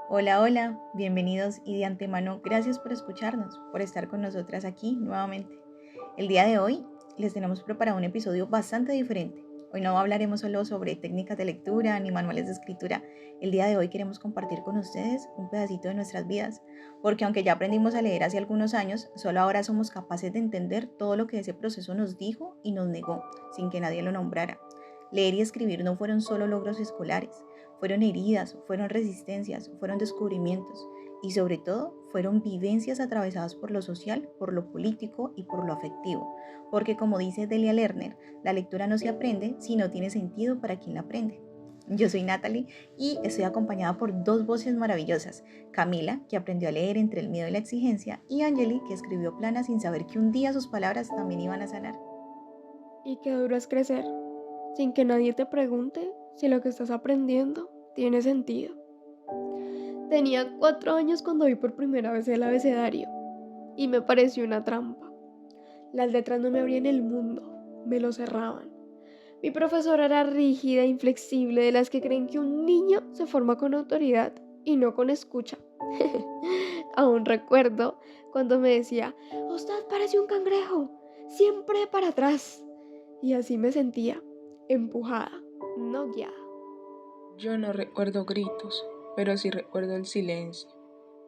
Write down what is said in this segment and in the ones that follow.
Hola, hola, bienvenidos y de antemano gracias por escucharnos, por estar con nosotras aquí nuevamente. El día de hoy les tenemos preparado un episodio bastante diferente. Hoy no hablaremos solo sobre técnicas de lectura ni manuales de escritura. El día de hoy queremos compartir con ustedes un pedacito de nuestras vidas, porque aunque ya aprendimos a leer hace algunos años, solo ahora somos capaces de entender todo lo que ese proceso nos dijo y nos negó, sin que nadie lo nombrara. Leer y escribir no fueron solo logros escolares, fueron heridas, fueron resistencias, fueron descubrimientos y sobre todo fueron vivencias atravesadas por lo social, por lo político y por lo afectivo. Porque como dice Delia Lerner, la lectura no se aprende si no tiene sentido para quien la aprende. Yo soy Natalie y estoy acompañada por dos voces maravillosas. Camila, que aprendió a leer entre el miedo y la exigencia, y Angeli, que escribió planas sin saber que un día sus palabras también iban a sanar. Y qué duro es crecer, sin que nadie te pregunte si lo que estás aprendiendo tiene sentido. Tenía 4 años cuando vi por primera vez el abecedario y me pareció una trampa. Las letras no me abrían el mundo, me lo cerraban. Mi profesora era rígida e inflexible, de las que creen que un niño se forma con autoridad y no con escucha. Aún recuerdo cuando me decía: "Usted parece un cangrejo, siempre para atrás". Y así me sentía, empujada, no guiada. Yo no recuerdo gritos, pero sí recuerdo el silencio,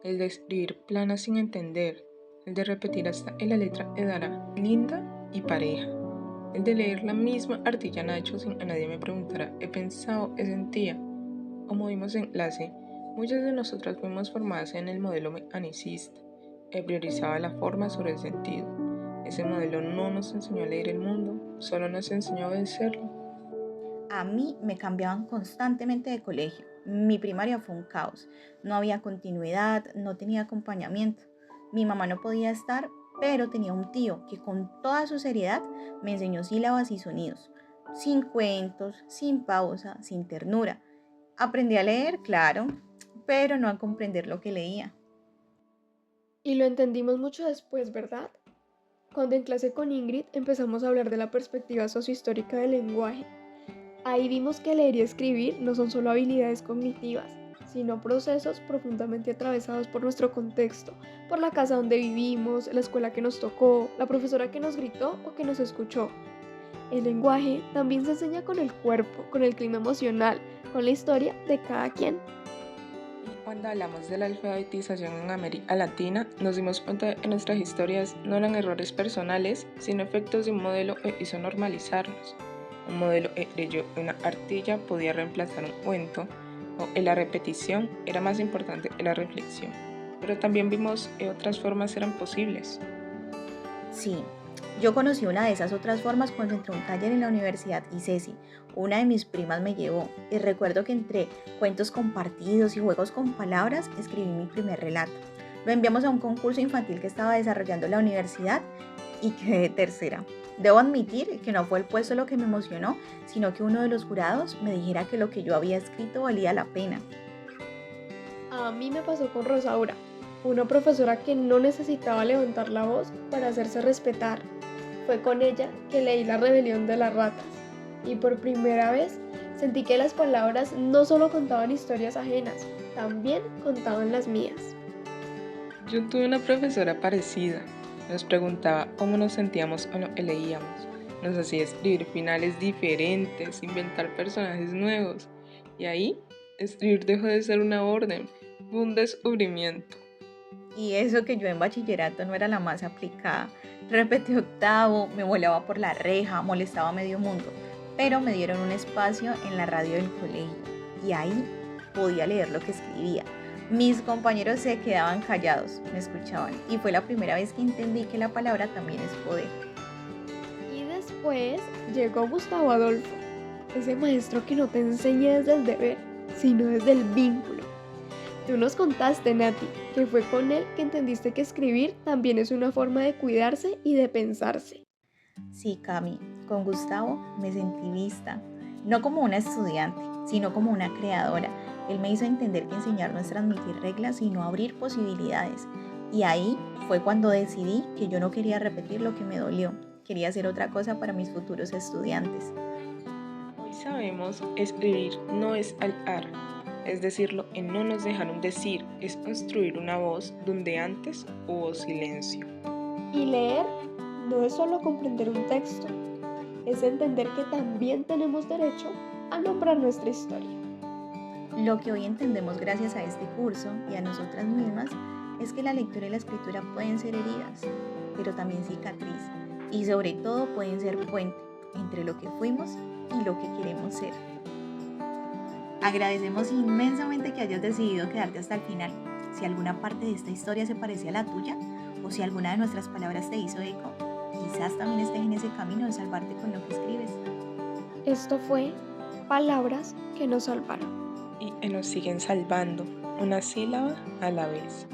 el de escribir planas sin entender, el de repetir hasta en la letra edara linda y pareja, el de leer la misma ardilla Nacho sin que nadie me preguntara he pensado, he sentía. Como vimos en clase, muchas de nosotras fuimos formadas en el modelo mecanicista, que priorizaba la forma sobre el sentido. Ese modelo no nos enseñó a leer el mundo, solo nos enseñó a obedecerlo. A mí me cambiaban constantemente de colegio. Mi primaria fue un caos. No había continuidad, no tenía acompañamiento. Mi mamá no podía estar, pero tenía un tío que con toda su seriedad me enseñó sílabas y sonidos. Sin cuentos, sin pausa, sin ternura. Aprendí a leer, claro, pero no a comprender lo que leía. Y lo entendimos mucho después, ¿verdad? Cuando en clase con Ingrid empezamos a hablar de la perspectiva sociohistórica del lenguaje. Ahí vimos que leer y escribir no son solo habilidades cognitivas, sino procesos profundamente atravesados por nuestro contexto, por la casa donde vivimos, la escuela que nos tocó, la profesora que nos gritó o que nos escuchó. El lenguaje también se enseña con el cuerpo, con el clima emocional, con la historia de cada quien. Y cuando hablamos de la alfabetización en América Latina, nos dimos cuenta de que nuestras historias no eran errores personales, sino efectos de un modelo que hizo normalizarnos. Un modelo que creyó que una artilla podía reemplazar un cuento, o que la repetición era más importante que la reflexión. Pero también vimos que otras formas eran posibles. Sí, yo conocí una de esas otras formas cuando entré a un taller en la Universidad ICESI. Una de mis primas me llevó y recuerdo que entre cuentos compartidos y juegos con palabras escribí mi primer relato. Lo enviamos a un concurso infantil que estaba desarrollando la universidad y quedé tercera. Debo admitir que no fue el puesto lo que me emocionó, sino que uno de los jurados me dijera que lo que yo había escrito valía la pena. A mí me pasó con Rosaura, una profesora que no necesitaba levantar la voz para hacerse respetar. Fue con ella que leí La rebelión de las ratas y por primera vez sentí que las palabras no solo contaban historias ajenas, también contaban las mías. Yo tuve una profesora parecida. Nos preguntaba cómo nos sentíamos cuando leíamos. Nos hacía escribir finales diferentes, inventar personajes nuevos. Y ahí, escribir dejó de ser una orden, fue un descubrimiento. Y eso que yo en bachillerato no era la más aplicada. Repetí octavo, me volaba por la reja, molestaba a medio mundo, pero me dieron un espacio en la radio del colegio y ahí podía leer lo que escribía. Mis compañeros se quedaban callados, me escuchaban y fue la primera vez que entendí que la palabra también es poder. Y después llegó Gustavo Adolfo, ese maestro que no te enseña desde el deber, sino desde el vínculo. Tú nos contaste, Nati, que fue con él que entendiste que escribir también es una forma de cuidarse y de pensarse. Sí, Cami, con Gustavo me sentí vista, no como una estudiante, sino como una creadora. Él me hizo entender que enseñar no es transmitir reglas, sino abrir posibilidades. Y ahí fue cuando decidí que yo no quería repetir lo que me dolió, quería hacer otra cosa para mis futuros estudiantes. Hoy sabemos, escribir no es al ar. es decirlo en no nos dejaron decir, es construir una voz donde antes hubo silencio. Y leer no es solo comprender un texto, es entender que también tenemos derecho a nombrar nuestra historia. Lo que hoy entendemos gracias a este curso y a nosotras mismas es que la lectura y la escritura pueden ser heridas, pero también cicatriz, y sobre todo pueden ser puente entre lo que fuimos y lo que queremos ser. Agradecemos inmensamente que hayas decidido quedarte hasta el final. Si alguna parte de esta historia se parecía a la tuya, o si alguna de nuestras palabras te hizo eco, quizás también estés en ese camino de salvarte con lo que escribes. Esto fue Palabras que nos salvaron. Y nos siguen salvando, una sílaba a la vez.